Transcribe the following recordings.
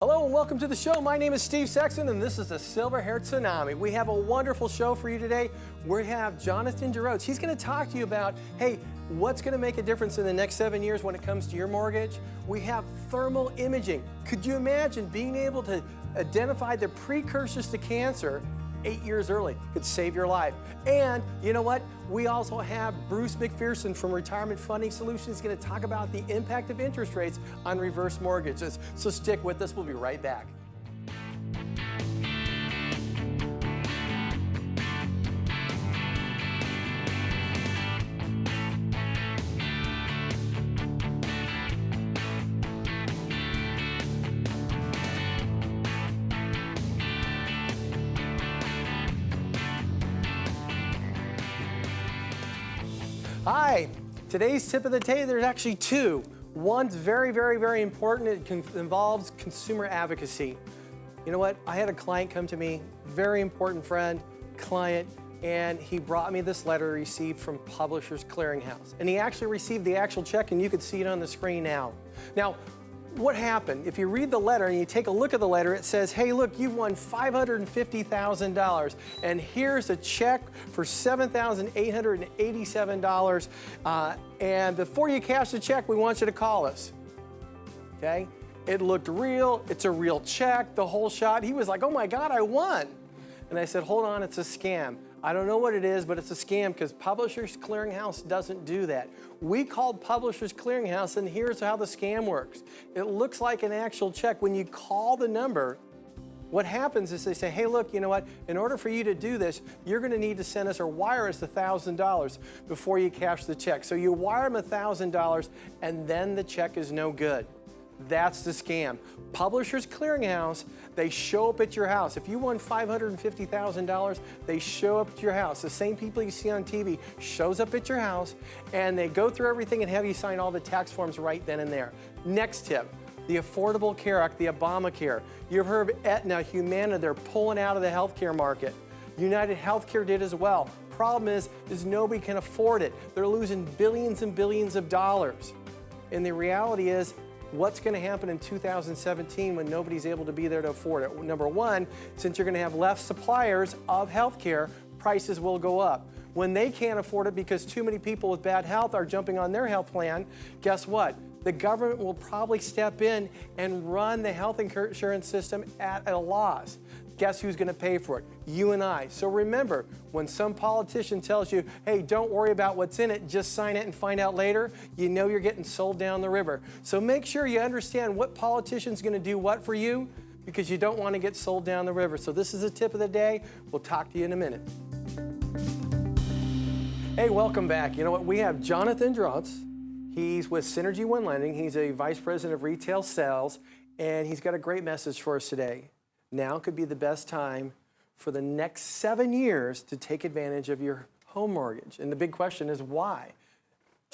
Hello and welcome to the show. My name is Steve Sexton and this is the Silver-Haired Tsunami. We have a wonderful show for you today. We have Jonathan Gerodes. He's going to talk to you about, hey, what's going to make a difference in the next 7 years when it comes to your mortgage? We have thermal imaging. Could you imagine being able to identify the precursors to cancer 8 years early? Could save your life. And you know what? We also have Bruce McPherson from Retirement Funding Solutions going to talk about the impact of interest rates on reverse mortgages. So stick with us. We'll be right back. Hi, today's tip of the day, there's actually two. One's very important. It involves consumer advocacy. You know what? I had a client come to me, very important friend, client, and he brought me this letter he received from Publishers Clearinghouse. And he actually received the actual check, and you can see it on the screen now. Now, what happened? If you read the letter and you take a look at the letter, it says, hey, look, you've won $550,000, and here's a check for $7,887. And before you cash the check, we want you to call us. Okay? It looked real. It's a real check, the whole shot. He was like, oh my God, I won. And I said, hold on, it's a scam. I don't know what it is, but it's a scam because Publishers Clearinghouse doesn't do that. We called Publishers Clearinghouse, and here's how the scam works. It looks like an actual check. When you call the number, what happens is they say, hey, look, you know what? In order for you to do this, you're going to need to send us or wire us $1,000 before you cash the check. So you wire them $1,000, and then the check is no good. That's the scam. Publishers Clearinghouse, they show up at your house. If you won $550,000, they show up at your house. The same people you see on TV shows up at your house, and they go through everything and have you sign all the tax forms right then and there. Next tip, the Affordable Care Act, the Obamacare. You've heard of Aetna, Humana, they're pulling out of the healthcare market. United Healthcare did as well. Problem is nobody can afford it. They're losing billions and billions of dollars. And the reality is, what's going to happen in 2017 when nobody's able to be there to afford it? Number one, since you're going to have less suppliers of healthcare, prices will go up. When they can't afford it because too many people with bad health are jumping on their health plan, guess what? The government will probably step in and run the health insurance system at a loss. Guess who's going to pay for it? You and I. So remember, when some politician tells you, hey, don't worry about what's in it, just sign it and find out later, you know you're getting sold down the river. So make sure you understand what politician's going to do what for you, because you don't want to get sold down the river. So this is a tip of the day. We'll talk to you in a minute. Hey, welcome back. You know what? We have Jonathan Gerodes. He's with Synergy One Lending. He's a vice president of retail sales, and he's got a great message for us today. Now could be the best time for the next 7 years to take advantage of your home mortgage. And the big question is why?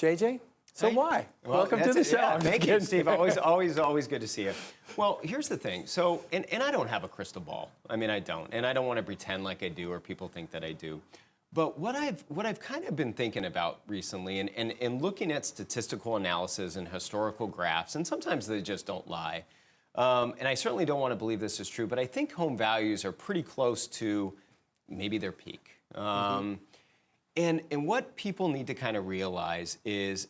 JJ, so why? Well, welcome to the show. Yeah, thank you, Steve. Always good to see you. Well, here's the thing. So, and I don't have a crystal ball. I mean, I don't. And I don't want to pretend like I do or people think that I do. But what I've kind of been thinking about recently and looking at statistical analysis and historical graphs, and sometimes they just don't lie. And I certainly don't want to believe this is true, but I think home values are pretty close to maybe their peak. And what people need to kind of realize is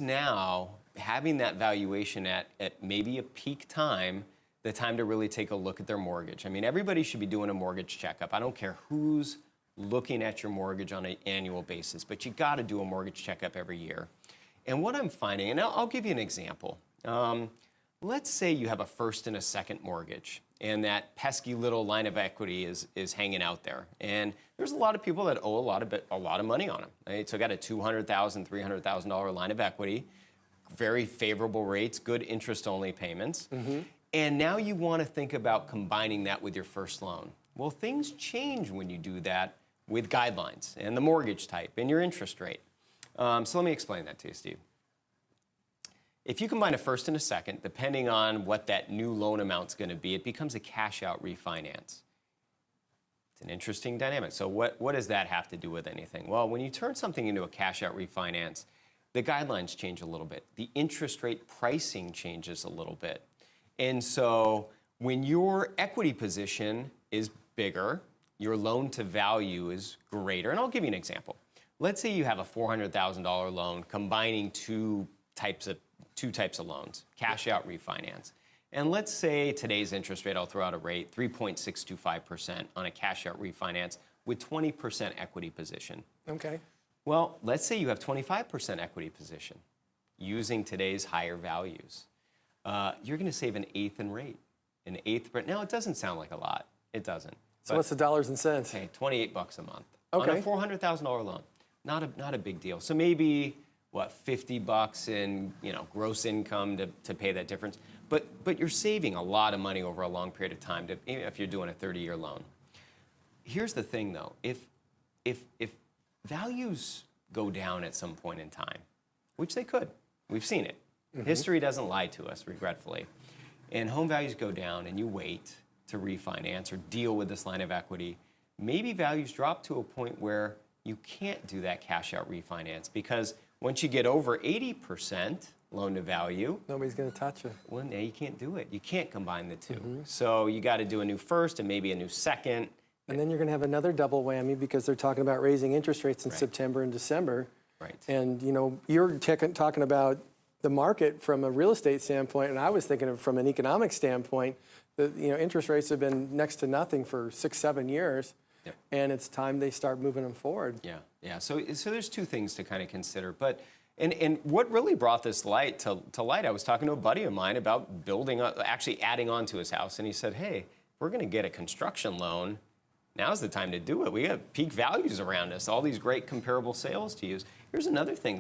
now having that valuation at maybe a peak time, the time to really take a look at their mortgage. I mean, everybody should be doing a mortgage checkup. I don't care who's looking at your mortgage on an annual basis, but you got to do a mortgage checkup every year. And what I'm finding, and I'll give you an example. Let's say you have a first and a second mortgage, and that pesky little line of equity is hanging out there. And there's a lot of people that owe a lot of money on them. Right? So got a $200,000, $300,000 line of equity, very favorable rates, good interest-only payments. And now you want to think about combining that with your first loan. Well, things change when you do that with guidelines and the mortgage type and your interest rate. So let me explain that to you, Steve. If you combine a first and a second, depending on what that new loan amount's going to be, it becomes a cash-out refinance. It's an interesting dynamic. So what does that have to do with anything? Well, when you turn something into a cash-out refinance, the guidelines change a little bit. The interest rate pricing changes a little bit. And so When your equity position is bigger, your loan to value is greater. And I'll give you an example. Let's say you have a $400,000 loan combining two types of loans, cash out refinance. And let's say today's interest rate, I'll throw out a rate, 3.625% on a cash out refinance with 20% equity position. Okay. Well, let's say you have 25% equity position using today's higher values. You're going to save an eighth in rate. An eighth. Now, it doesn't sound like a lot. It doesn't. So what's the dollars and cents? Okay, $28 a month. Okay. On a $400,000 loan. Not a big deal. So maybe, what, $50 in gross income to pay that difference. But you're saving a lot of money over a long period of time even if you're doing a 30-year loan. Here's the thing, though. If values go down at some point in time, which they could, we've seen it. Mm-hmm. History doesn't lie to us, regretfully. And home values go down and you wait to refinance or deal with this line of equity, maybe values drop to a point where you can't do that cash out refinance because once you get over 80% loan to value, nobody's going to touch it. Well, now you can't do it. You can't combine the two. Mm-hmm. So you got to do a new first and maybe a new second. And then you're going to have another double whammy because they're talking about raising interest rates in September and December. Right. And you're talking about the market from a real estate standpoint, and I was thinking of from an economic standpoint. That interest rates have been next to nothing for 6-7 years. Yep. And it's time they start moving them forward. Yeah. So there's two things to kind of consider. But and what really brought this light to light, I was talking to a buddy of mine about actually adding on to his house, and he said, "Hey, if we're going to get a construction loan, now's the time to do it. We have peak values around us, all these great comparable sales to use." Here's another thing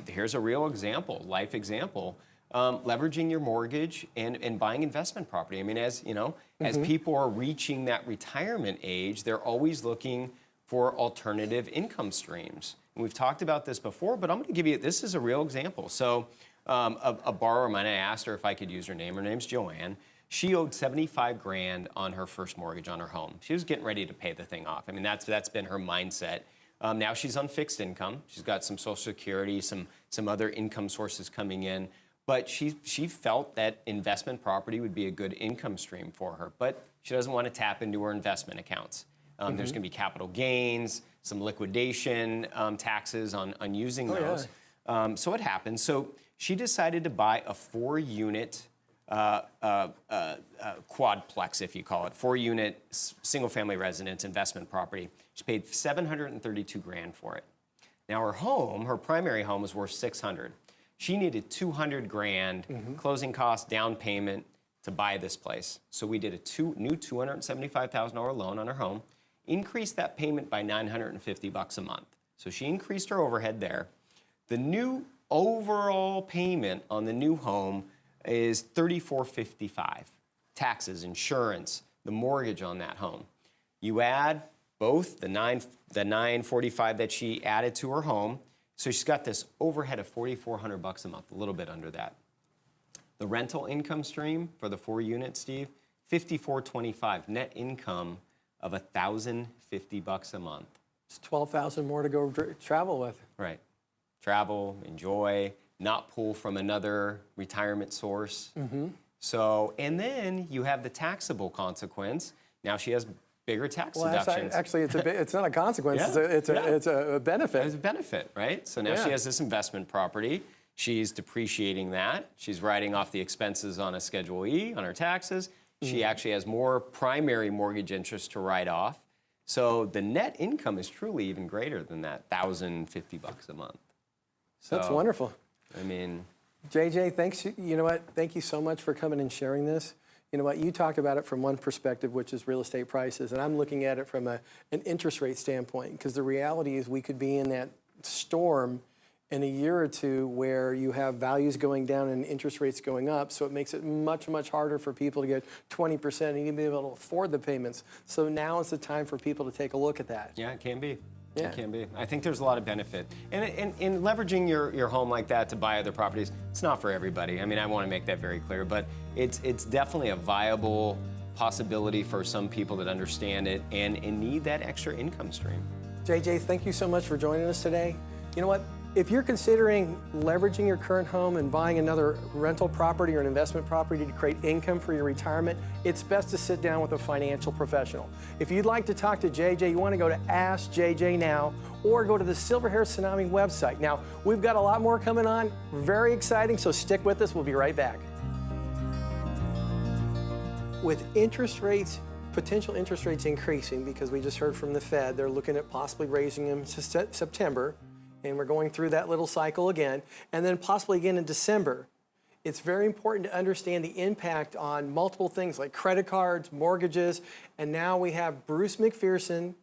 here's a real example, life example. Leveraging your mortgage and buying investment property. I mean, as people are reaching that retirement age, they're always looking for alternative income streams. And we've talked about this before, but I'm going to give you, this is a real example. So a borrower of mine, I asked her if I could use her name. Her name's Joanne. She owed $75,000 on her first mortgage on her home. She was getting ready to pay the thing off. I mean, that's been her mindset. Now she's on fixed income. She's got some Social Security, some other income sources coming in. But she felt that investment property would be a good income stream for her. But she doesn't want to tap into her investment accounts. There's going to be capital gains, some liquidation taxes on using those. Yeah. So what happened? So she decided to buy a 4-unit quadplex, if you call it, 4-unit single-family residence investment property. She paid $732,000 for it. Now her primary home was worth $600,000. She needed $200,000 closing costs, down payment to buy this place. So we did a new $275,000 loan on her home, increased that payment by $950 a month. So she increased her overhead there. The new overall payment on the new home is $3,455. Taxes, insurance, the mortgage on that home. You add both the $945 that she added to her home. So she's got this overhead of $4,400 a month, a little bit under that. The rental income stream for the 4-unit, Steve, $5,425. Net income of $1,050 a month. It's $12,000 more to go travel with. Right. Travel, enjoy, not pull from another retirement source. So, and then you have the taxable consequence. Now she has bigger tax deductions. Actually, it's not a consequence. Yeah. It's a benefit. It's a benefit, right? So now she has this investment property. She's depreciating that. She's writing off the expenses on a Schedule E on her taxes. She actually has more primary mortgage interest to write off. So the net income is truly even greater than that, $1,050 a month. So, that's wonderful. I mean, JJ, thanks. You know what? Thank you so much for coming and sharing this. You know what? You talked about it from one perspective, which is real estate prices, and I'm looking at it from an interest rate standpoint, because the reality is we could be in that storm in a year or two where you have values going down and interest rates going up, so it makes it much, much harder for people to get 20% and even be able to afford the payments. So now is the time for people to take a look at that. Yeah, it can be. Yeah. It can be. I think there's a lot of benefit. And in leveraging your home like that to buy other properties, it's not for everybody. I mean, I want to make that very clear, but it's definitely a viable possibility for some people that understand it and need that extra income stream. JJ, thank you so much for joining us today. You know what? If you're considering leveraging your current home and buying another rental property or an investment property to create income for your retirement, it's best to sit down with a financial professional. If you'd like to talk to JJ, you want to go to Ask JJ Now or go to the Silver Hair Tsunami website. Now, we've got a lot more coming on, very exciting, so stick with us. We'll be right back. With interest rates, potential interest rates increasing, because we just heard from the Fed, they're looking at possibly raising them to September, and we're going through that little cycle again, and then possibly again in December. It's very important to understand the impact on multiple things like credit cards, mortgages, and now we have Bruce McPherson,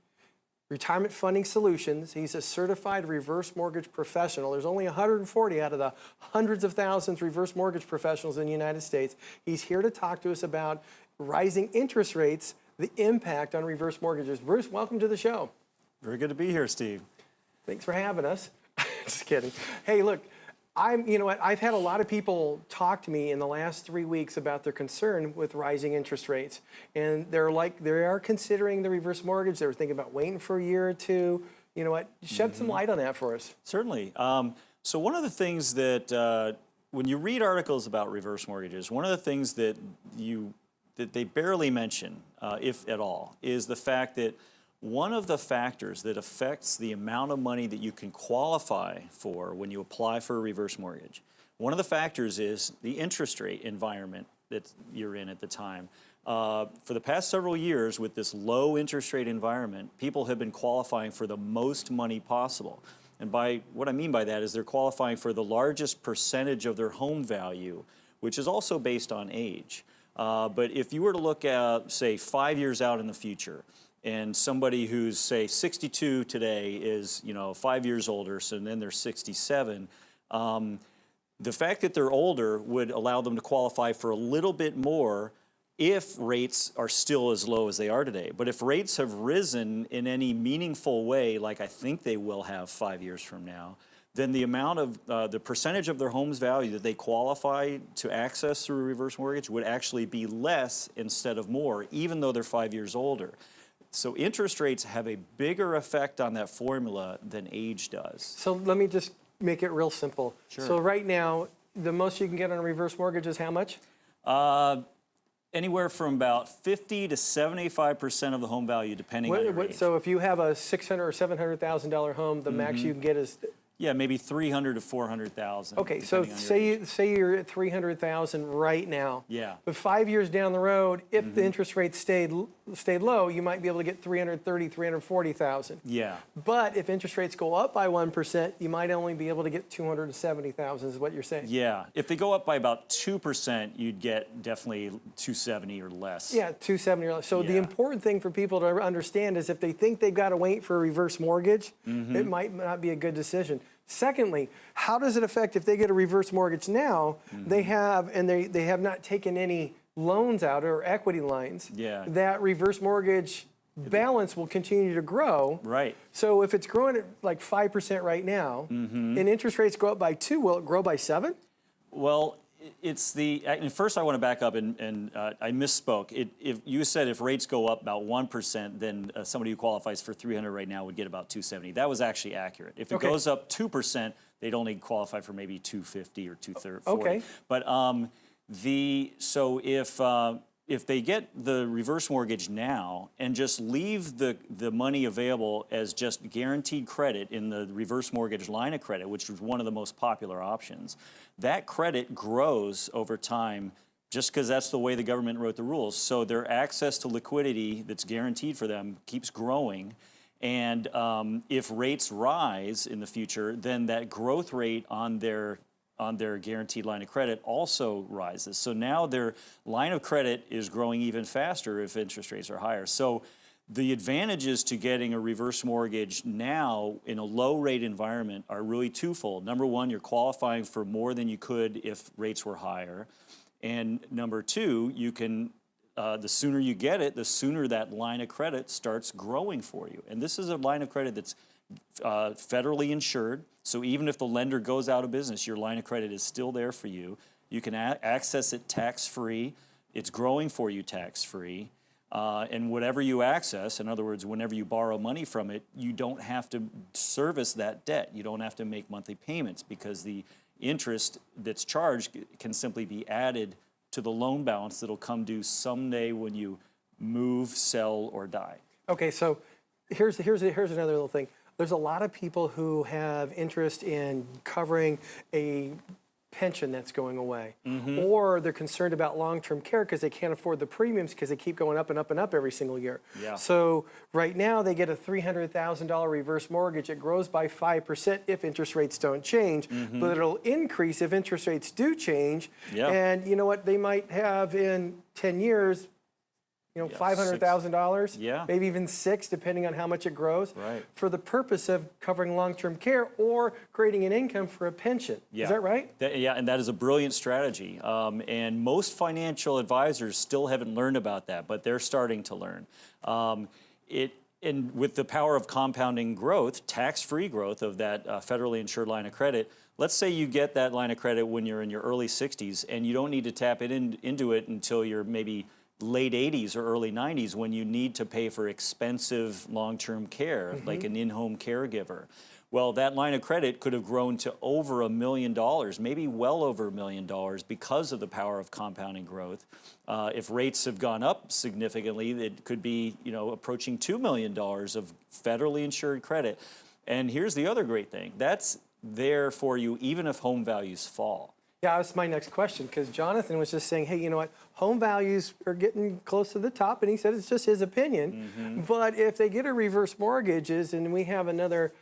Retirement Funding Solutions. He's a certified reverse mortgage professional. There's only 140 out of the hundreds of thousands reverse mortgage professionals in the United States. He's here to talk to us about rising interest rates, the impact on reverse mortgages. Bruce, welcome to the show. Very good to be here, Steve. Thanks for having us. Just kidding. Hey, look, you know what? I've had a lot of people talk to me in the last 3 weeks about their concern with rising interest rates. And they are considering the reverse mortgage. They were thinking about waiting for a year or two. You know what? Shed some light on that for us. Certainly. So one of the things that, when you read articles about reverse mortgages, one of the things that they barely mention, if at all, is the fact that one of the factors that affects the amount of money that you can qualify for when you apply for a reverse mortgage, one of the factors is the interest rate environment that you're in at the time. For the past several years, with this low interest rate environment, people have been qualifying for the most money possible. And what I mean by that is they're qualifying for the largest percentage of their home value, which is also based on age. But if you were to look at, say, 5 years out in the future, and somebody who's, say, 62 today is, 5 years older, so then they're 67, the fact that they're older would allow them to qualify for a little bit more if rates are still as low as they are today. But if rates have risen in any meaningful way, like I think they will have 5 years from now, then the amount of, the percentage of their home's value that they qualify to access through a reverse mortgage would actually be less instead of more, even though they're 5 years older. So interest rates have a bigger effect on that formula than age does. So let me just make it real simple. Sure. So right now, the most you can get on a reverse mortgage is how much? Anywhere from about 50 to 75% of the home value, depending on your age. So if you have a $600,000 or $700,000 home, the max you can get is. Yeah, maybe 300 to 400,000. Okay, so say you're at 300,000 right now. Yeah. But 5 years down the road, if the interest rate stayed low, you might be able to get 330, 340,000. Yeah. But if interest rates go up by 1%, you might only be able to get 270,000 is what you're saying. Yeah. If they go up by about 2%, you'd get definitely 270 or less. Yeah, 270 or less. So the important thing for people to understand is if they think they've got to wait for a reverse mortgage, it might not be a good decision. Secondly, how does it affect if they get a reverse mortgage now, they have not taken any loans out or equity lines, that reverse mortgage balance will continue to grow. Right. So if it's growing at like 5% right now, and interest rates go up by 2, will it grow by 7? Well, and first I want to back up and I misspoke. If you said if rates go up about 1%, then somebody who qualifies for 300 right now would get about 270. That was actually accurate. If it goes up 2%, they'd only qualify for maybe 250 or 240. Okay. But if they get the reverse mortgage now and just leave the money available as just guaranteed credit in the reverse mortgage line of credit, which is one of the most popular options, that credit grows over time just because that's the way the government wrote the rules. So their access to liquidity that's guaranteed for them keeps growing. And if rates rise in the future, then that growth rate on their guaranteed line of credit also rises. So now their line of credit is growing even faster if interest rates are higher. So the advantages to getting a reverse mortgage now in a low rate environment are really twofold. Number one, you're qualifying for more than you could if rates were higher. And number two, you can, the sooner you get it, the sooner that line of credit starts growing for you. And this is a line of credit that's federally insured. So even if the lender goes out of business, your line of credit is still there for you. You can access it tax-free. It's growing for you tax-free. And whatever you access, in other words, whenever you borrow money from it, you don't have to service that debt. You don't have to make monthly payments because the interest that's charged can simply be added to the loan balance that'll come due someday when you move, sell, or die. Okay, so here's another little thing. There's a lot of people who have interest in covering a pension that's going away, or they're concerned about long-term care because they can't afford the premiums because they keep going up and up and up every single year. Yeah. So right now they get a $300,000 reverse mortgage. It grows by 5% if interest rates don't change, but it'll increase if interest rates do change. Yeah. And you know what? They might have in 10 years, $500,000, maybe even $6,000, depending on how much it grows, for the purpose of covering long-term care or creating an income for a pension. Is that right? And that is a brilliant strategy. And most financial advisors still haven't learned about that, but they're starting to learn. And with the power of compounding growth, tax-free growth of that federally insured line of credit, let's say you get that line of credit when you're in your early 60s, and you don't need to tap it into it until you're maybe late 80s or early 90s when you need to pay for expensive long-term care, like an in-home caregiver. Well, that line of credit could have grown to over $1 million, maybe well over $1 million because of the power of compounding growth. If rates have gone up significantly, it could be approaching $2 million of federally insured credit. And here's the other great thing. That's there for you even if home values fall. Yeah, that's my next question, because Jonathan was just saying, hey, you know what, home values are getting close to the top, and he said it's just his opinion. But if they get a reverse mortgages and we have another,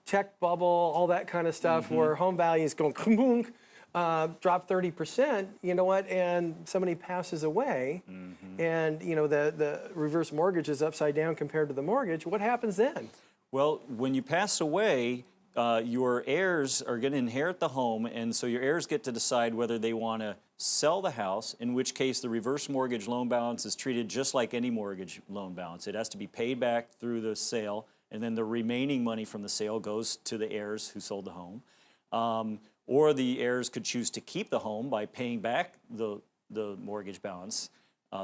tech bubble, all that kind of stuff, where home values go drop 30%, you know what, and somebody passes away, and the reverse mortgage is upside down compared to the mortgage, what happens then? Well, when you pass away, your heirs are going to inherit the home, and so your heirs get to decide whether they want to sell the house, in which case the reverse mortgage loan balance is treated just like any mortgage loan balance. It has to be paid back through the sale, and then the remaining money from the sale goes to the heirs who sold the home. Or the heirs could choose to keep the home by paying back the mortgage balance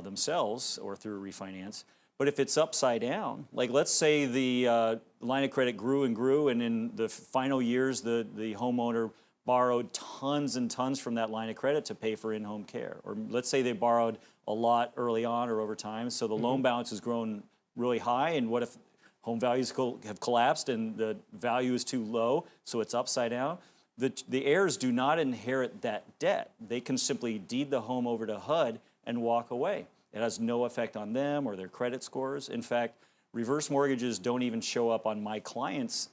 themselves or through a refinance. But if it's upside down, like let's say the line of credit grew and grew, and in the final years, the homeowner borrowed tons and tons from that line of credit to pay for in-home care. Or let's say they borrowed a lot early on or over time, so the loan balance has grown really high, and what if home values have collapsed and the value is too low, so it's upside down? The heirs do not inherit that debt. They can simply deed the home over to HUD and walk away. It has no effect on them or their credit scores. In fact, reverse mortgages don't even show up on my clients'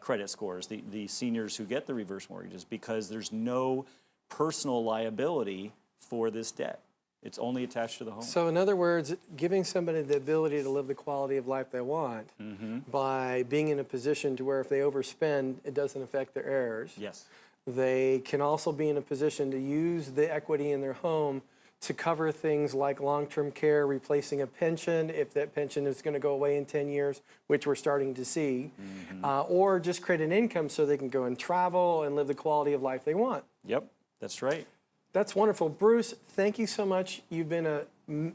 credit scores, the seniors who get the reverse mortgages, because there's no personal liability for this debt. It's only attached to the home. So in other words, giving somebody the ability to live the quality of life they want by being in a position to where if they overspend, it doesn't affect their heirs. Yes. They can also be in a position to use the equity in their home to cover things like long-term care, replacing a pension, if that pension is going to go away in 10 years, which we're starting to see, or just create an income so they can go and travel and live the quality of life they want. Yep, that's right. That's wonderful. Bruce, thank you so much. You've been a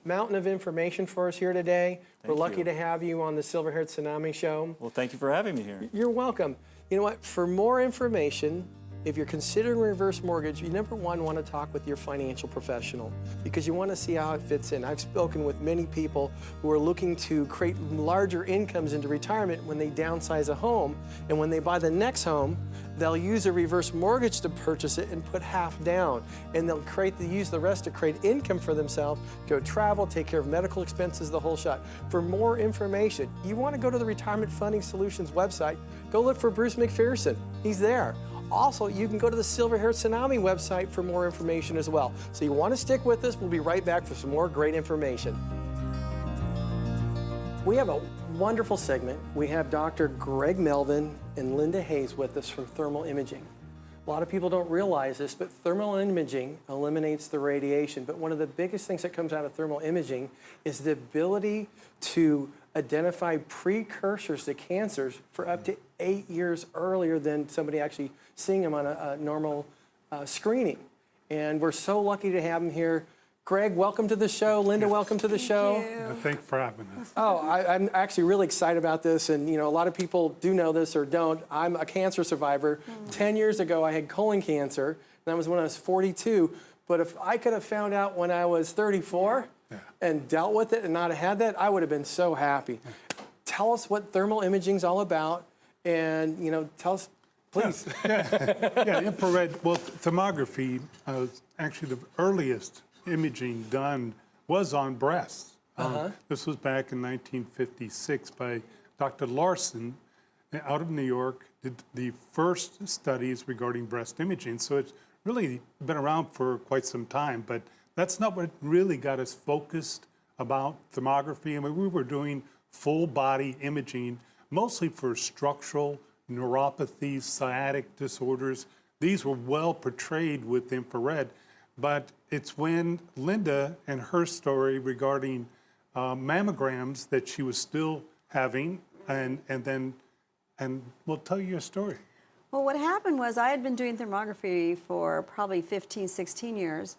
mountain of information for us here today. We're lucky to have you on the Silver-Haired Tsunami Show. Well, thank you for having me here. You're welcome. You know what? For more information, if you're considering reverse mortgage, you number one want to talk with your financial professional because you want to see how it fits in. I've spoken with many people who are looking to create larger incomes into retirement when they downsize a home, and when they buy the next home, they'll use a reverse mortgage to purchase it and put half down, and they'll use the rest to create income for themselves, go travel, take care of medical expenses, the whole shot. For more information, you want to go to the Retirement Funding Solutions website, go look for Bruce McPherson. He's there. Also, you can go to the Silver-Haired Tsunami website for more information as well. So you want to stick with us. We'll be right back for some more great information. We have a wonderful segment. We have Dr. Greg Melvin and Linda Hayes with us from Thermal Imaging. A lot of people don't realize this, but thermal imaging eliminates the radiation. But one of the biggest things that comes out of thermal imaging is the ability to identify precursors to cancers for up to 8 years earlier than somebody actually seeing them on a normal screening. And we're so lucky to have them here. Greg, welcome to the show. Linda, welcome to the show. Thanks for having us. Oh, I'm actually really excited about this, and a lot of people do know this or don't. I'm a cancer survivor. 10 years ago, I had colon cancer. That was when I was 42. But if I could have found out when I was 34 and dealt with it and not had that, I would have been so happy. Tell us what thermal imaging's all about, and tell us, please. Infrared. Well, thermography, actually the earliest imaging done was on breasts. This was back in 1956 by Dr. Larson out of New York, did the first studies regarding breast imaging. So it's really been around for quite some time, but that's not what really got us focused about thermography. I mean, we were doing full body imaging, mostly for structural neuropathies, sciatic disorders. These were well portrayed with infrared, but it's when Linda and her story regarding mammograms that she was still having, and we'll tell you your story. Well, what happened was I had been doing thermography for probably 15, 16 years,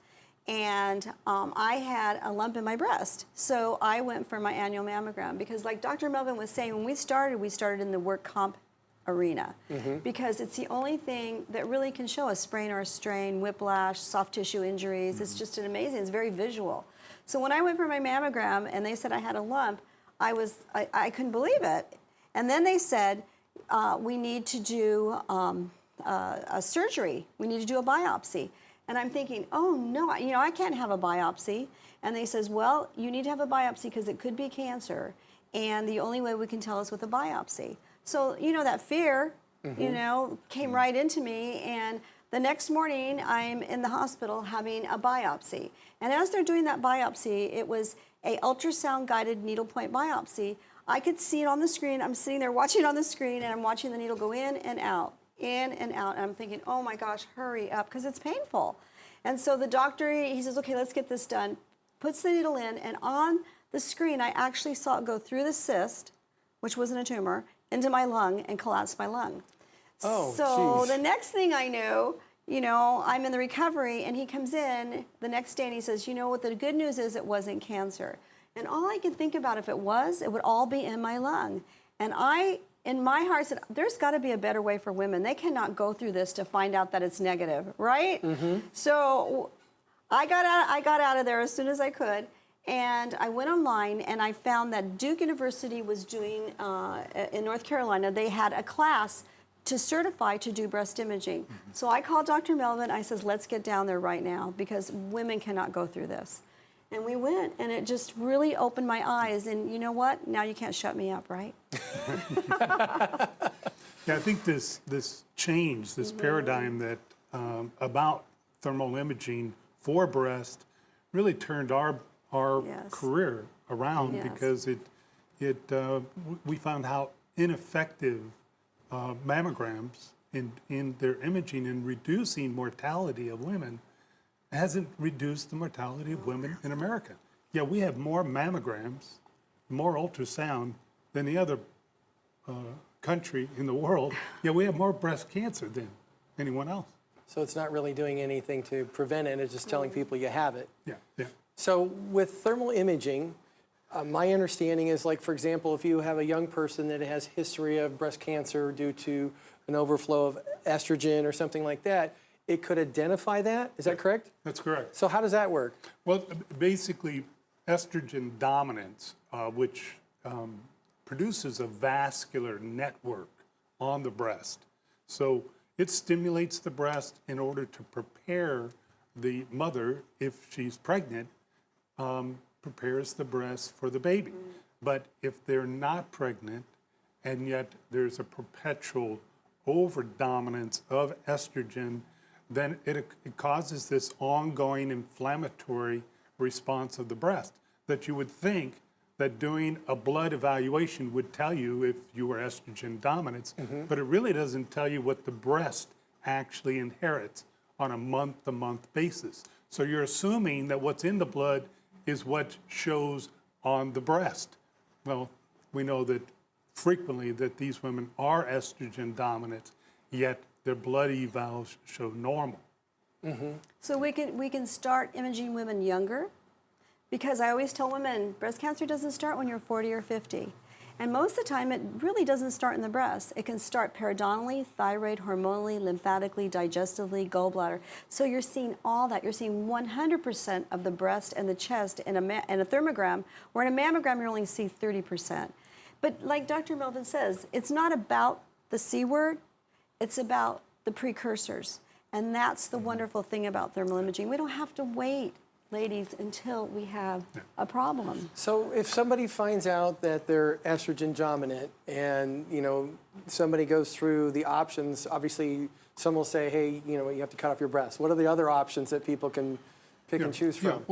and I had a lump in my breast. So I went for my annual mammogram because, like Dr. Melvin was saying, when we started in the work comp arena because it's the only thing that really can show a sprain or a strain, whiplash, soft tissue injuries. It's just an amazing, it's very visual. So when I went for my mammogram and they said I had a lump, I couldn't believe it. And then they said, we need to do a surgery. We need to do a biopsy. And I'm thinking, oh no, I can't have a biopsy. And they says, well, you need to have a biopsy because it could be cancer. And the only way we can tell is with a biopsy. So, that fear, came right into me. And the next morning, I'm in the hospital having a biopsy. And as they're doing that biopsy, it was a ultrasound-guided needlepoint biopsy. I could see it on the screen. I'm sitting there watching on the screen, and I'm watching the needle go in and out, in and out. And I'm thinking, oh my gosh, hurry up, because it's painful. And so the doctor, he says, okay, let's get this done. Puts the needle in, and on the screen, I actually saw it go through the cyst, which wasn't a tumor, into my lung and collapse my lung. Oh, so geez. the next thing I knew, I'm in the recovery, and he comes in the next day and he says, what the good news is, it wasn't cancer. And all I could think about, if it was, it would all be in my lung. And I, in my heart, said, there's got to be a better way for women. They cannot go through this to find out that it's negative, right? So I got out of there as soon as I could. And I went online and I found that Duke University was doing, in North Carolina, they had a class to certify to do breast imaging. So I called Dr. Melvin. I says, let's get down there right now because women cannot go through this. And we went, and it just really opened my eyes. And you know what? Now you can't shut me up, right? Yeah, I think this change, this paradigm that about thermal imaging for breast really turned our career around because we found how ineffective mammograms in their imaging and reducing mortality of women hasn't reduced the mortality of women in America. Yeah, we have more mammograms, more ultrasound than the other country in the world. Yeah, we have more breast cancer than anyone else. So it's not really doing anything to prevent it. It's just telling people you have it. Yeah. So with thermal imaging, my understanding is, like, for example, if you have a young person that has history of breast cancer due to an overflow of estrogen or something like that, it could identify that. Is that correct? That's correct. So how does that work? Well, basically, estrogen dominance, which produces a vascular network on the breast. So it stimulates the breast in order to prepare the mother, if she's pregnant, prepares the breast for the baby. But if they're not pregnant, and yet there's a perpetual overdominance of estrogen, then it causes this ongoing inflammatory response of the breast that you would think that doing a blood evaluation would tell you if you were estrogen dominant, but it really doesn't tell you what the breast actually inherits on a month-to-month basis. So you're assuming that what's in the blood is what shows on the breast. Well, we know that frequently that these women are estrogen dominant, yet their blood evals show normal. So we can start imaging women younger? Because I always tell women, breast cancer doesn't start when you're 40 or 50. And most of the time, it really doesn't start in the breast. It can start periodontally, thyroid, hormonally, lymphatically, digestively, gallbladder. So you're seeing all that. You're seeing 100% of the breast and the chest in a thermogram, where in a mammogram, you only see 30%. But like Dr. Melvin says, it's not about the C word, it's about the precursors. And that's the wonderful thing about thermal imaging. We don't have to wait, ladies, until we have a problem. So if somebody finds out that they're estrogen dominant and, somebody goes through the options, obviously some will say, hey, you have to cut off your breast. What are the other options that people can pick and choose from?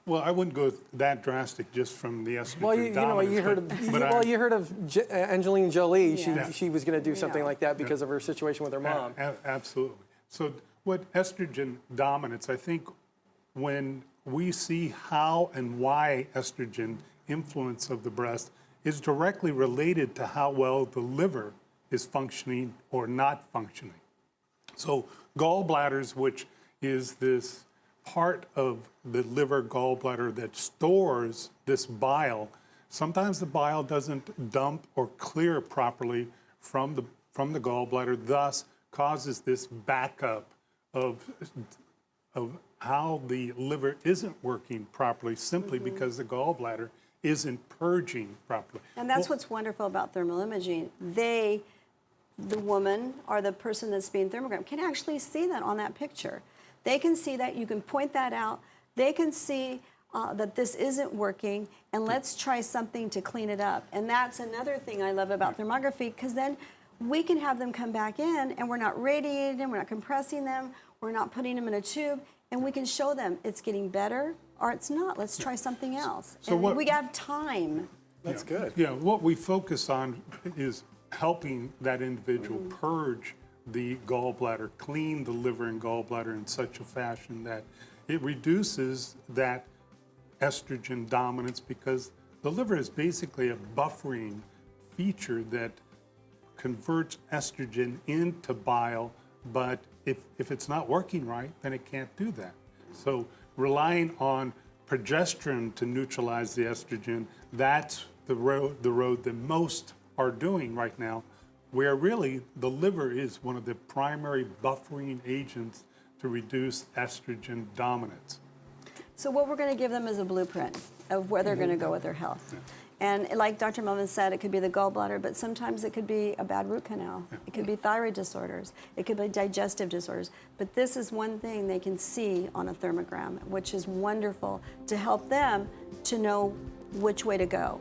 Well, I wouldn't go that drastic just from the estrogen Well, dominance. you heard of Angelina Jolie. Yes. She was going to do something Yeah. like that because of her situation with her mom. Absolutely. So what estrogen dominance, I think when we see how and why estrogen influence of the breast is directly related to how well the liver is functioning or not functioning. So gallbladders, which is this part of the liver gallbladder that stores this bile, sometimes the bile doesn't dump or clear properly from the gallbladder, thus causes this backup of how the liver isn't working properly simply because the gallbladder isn't purging properly. And that's what's wonderful about thermal imaging. The woman or the person that's being thermogrammed can actually see that on that picture. They can see that, you can point that out. They can see that this isn't working, and let's try something to clean it up. And that's another thing I love about thermography, because then we can have them come back in and we're not radiating them, we're not compressing them, we're not putting them in a tube, and we can show them it's getting better or it's not. Let's try something else. So and what- we have time. That's good. Yeah, what we focus on is helping that individual purge the gallbladder, clean the liver and gallbladder in such a fashion that it reduces that estrogen dominance, because the liver is basically a buffering feature that converts estrogen into bile, but if it's not working right, then it can't do that. So relying on progesterone to neutralize the estrogen, that's the road that most are doing right now, where really the liver is one of the primary buffering agents to reduce estrogen dominance. So what we're going to give them is a blueprint of where they're going to go with their health. And like Dr. Melvin said, it could be the gallbladder, but sometimes it could be a bad root canal. It could be thyroid disorders. It could be digestive disorders. But this is one thing they can see on a thermogram, which is wonderful to help them to know which way to go.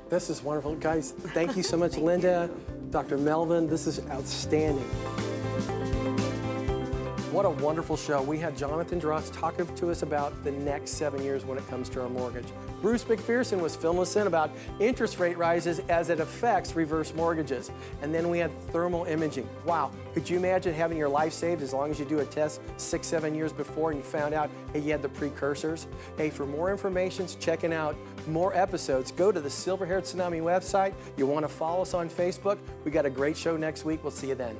This is wonderful. Guys, thank you so much, Linda, Dr. Melvin. This is outstanding. What a wonderful show. We had Jonathan Dross talking to us about the next 7 years when it comes to our mortgage. Bruce McPherson was filling us in about interest rate rises as it affects reverse mortgages. And then we had thermal imaging. Wow, could you imagine having your life saved as long as you do a test 6-7 years before and you found out, hey, you had the precursors? Hey, for more information, checking out more episodes, go to the Silver Haired Tsunami website. You want to follow us on Facebook? We got a great show next week. We'll see you then.